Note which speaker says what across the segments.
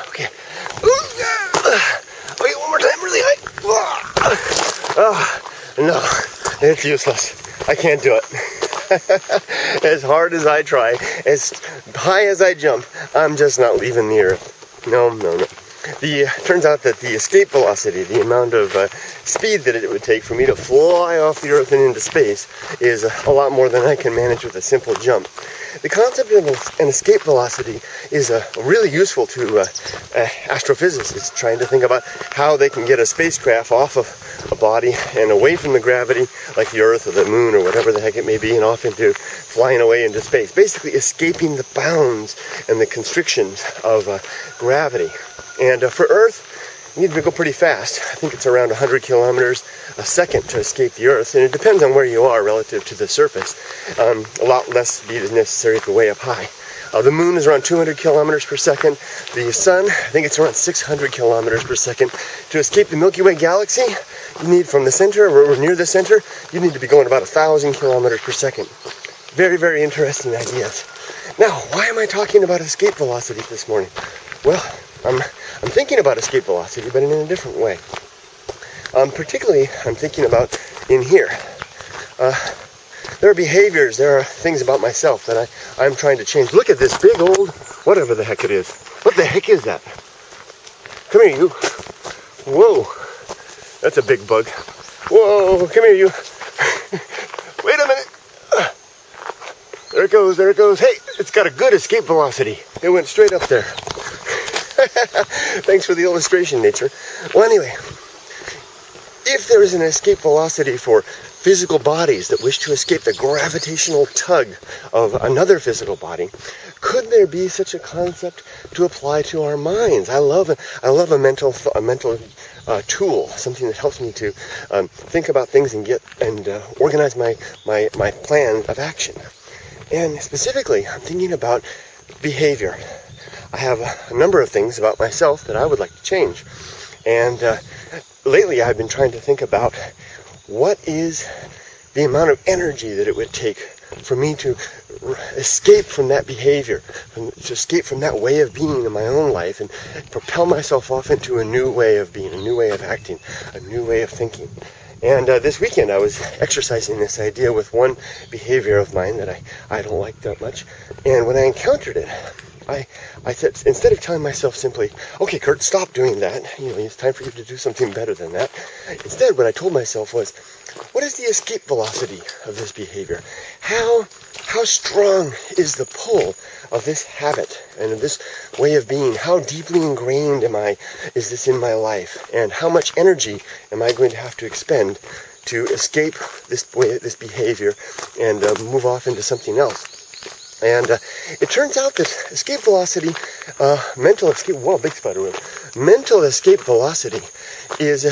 Speaker 1: Okay. Okay, one more time, really high. No, it's useless. I can't do it. As hard as I try, as high as I jump, I'm just not leaving the earth. No. Turns out that the escape velocity, the amount of speed that it would take for me to fly off the earth and into space, is a lot more than I can manage with a simple jump. The concept of an escape velocity is really useful to astrophysicists trying to think about how they can get a spacecraft off of a body and away from the gravity, like the Earth or the Moon or whatever the heck it may be, and off into flying away into space, basically escaping the bounds and the constrictions of gravity. And for Earth, you need to go pretty fast. I think it's around 100 kilometers a second to escape the Earth, and it depends on where you are relative to the surface. A lot less speed is necessary if you're way up high. The Moon is around 200 kilometers per second. The Sun, I think it's around 600 kilometers per second. To escape the Milky Way galaxy, you need from the center, or near the center, you need to be going about 1,000 kilometers per second. Very, very interesting ideas. Now, why am I talking about escape velocity this morning? Well, I'm thinking about escape velocity, but in a different way. Particularly, I'm thinking about in here. There are behaviors, there are things about myself that I'm trying to change. Look at this big old, whatever the heck it is. What the heck is that? Come here, you. Whoa, that's a big bug. Whoa, come here, you. Wait a minute. There it goes. Hey, it's got a good escape velocity. It went straight up there. Thanks for the illustration, nature. Well, anyway, if there is an escape velocity for physical bodies that wish to escape the gravitational tug of another physical body, could there be such a concept to apply to our minds? I love a mental tool, something that helps me to think about things and organize my plan of action. And specifically, I'm thinking about behavior. I have a number of things about myself that I would like to change. And lately I've been trying to think about what is the amount of energy that it would take for me to escape from that behavior, to escape from that way of being in my own life and propel myself off into a new way of being, a new way of acting, a new way of thinking. And this weekend I was exercising this idea with one behavior of mine that I don't like that much. And when I encountered it, I said, instead of telling myself simply, okay, Kurt, stop doing that. It's time for you to do something better than that. Instead, what I told myself was, what is the escape velocity of this behavior? How strong is the pull of this habit and of this way of being? How deeply ingrained is this in my life? And how much energy am I going to have to expend to escape this behavior and move off into something else? And it turns out that escape velocity, mental escape velocity is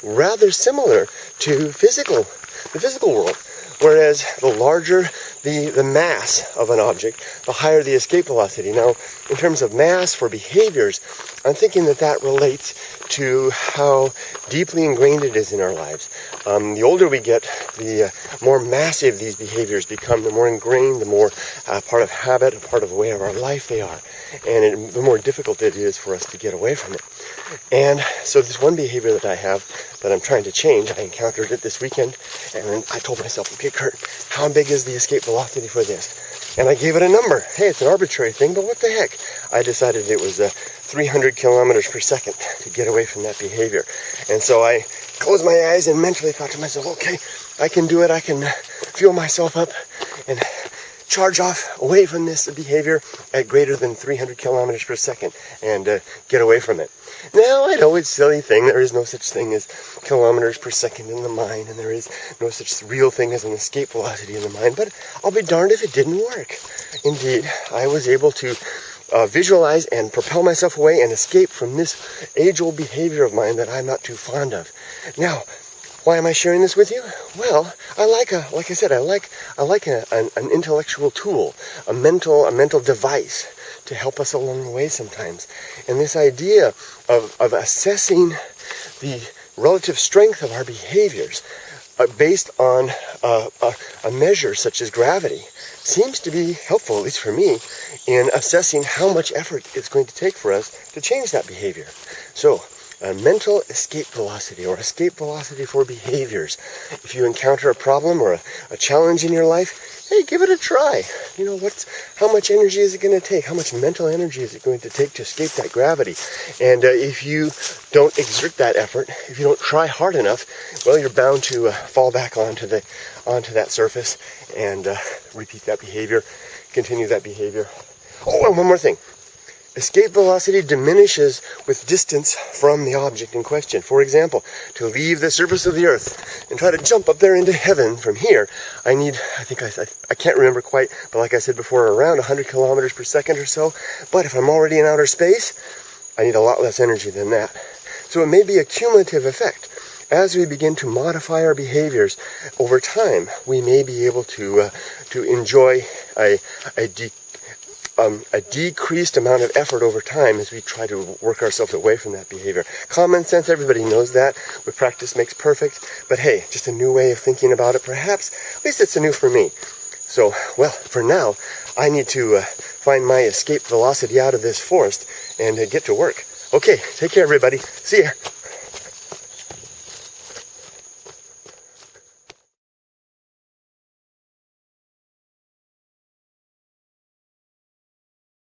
Speaker 1: rather similar to the physical world. Whereas the larger the mass of an object, the higher the escape velocity. Now, in terms of mass for behaviors, I'm thinking that relates to how deeply ingrained it is in our lives. The older we get, the more massive these behaviors become, the more ingrained, the more part of habit, a part of the way of our life they are. And the more difficult it is for us to get away from it. And so this one behavior that I have that I'm trying to change, I encountered it this weekend, and I told myself, okay, Kurt, how big is the escape velocity for this? And I gave it a number. Hey, it's an arbitrary thing, but what the heck? I decided it was 300 kilometers per second to get away from that behavior. And so I closed my eyes and mentally thought to myself, okay, I can do it. I can fuel myself up and charge off away from this behavior at greater than 300 kilometers per second and get away from it. Now, I know it's a silly thing. There is no such thing as kilometers per second in the mind, and there is no such real thing as an escape velocity in the mind, but I'll be darned if it didn't work. Indeed, I was able to visualize and propel myself away and escape from this age-old behavior of mine that I'm not too fond of. Now, why am I sharing this with you? Well, I like an intellectual tool, a mental device to help us along the way sometimes. And this idea of assessing the relative strength of our behaviors based on a measure such as gravity seems to be helpful, at least for me, in assessing how much effort it's going to take for us to change that behavior. So, mental escape velocity, or escape velocity for behaviors. If you encounter a problem or a challenge in your life, hey, give it a try. You know, how much energy is it going to take? How much mental energy is it going to take to escape that gravity? And if you don't exert that effort, if you don't try hard enough, well, you're bound to fall back onto that surface and repeat that behavior, continue that behavior. Oh, and one more thing. Escape velocity diminishes with distance from the object in question. For example, to leave the surface of the earth and try to jump up there into heaven from here, I need, I can't remember quite, but like I said before, around 100 kilometers per second or so. But if I'm already in outer space, I need a lot less energy than that. So it may be a cumulative effect. As we begin to modify our behaviors over time, we may be able to enjoy a decreased amount of effort over time as we try to work ourselves away from that behavior. Common sense, everybody knows that. With practice makes perfect. But hey, just a new way of thinking about it, perhaps. At least it's new for me. So, well, for now, I need to find my escape velocity out of this forest and get to work. Okay, take care, everybody. See ya.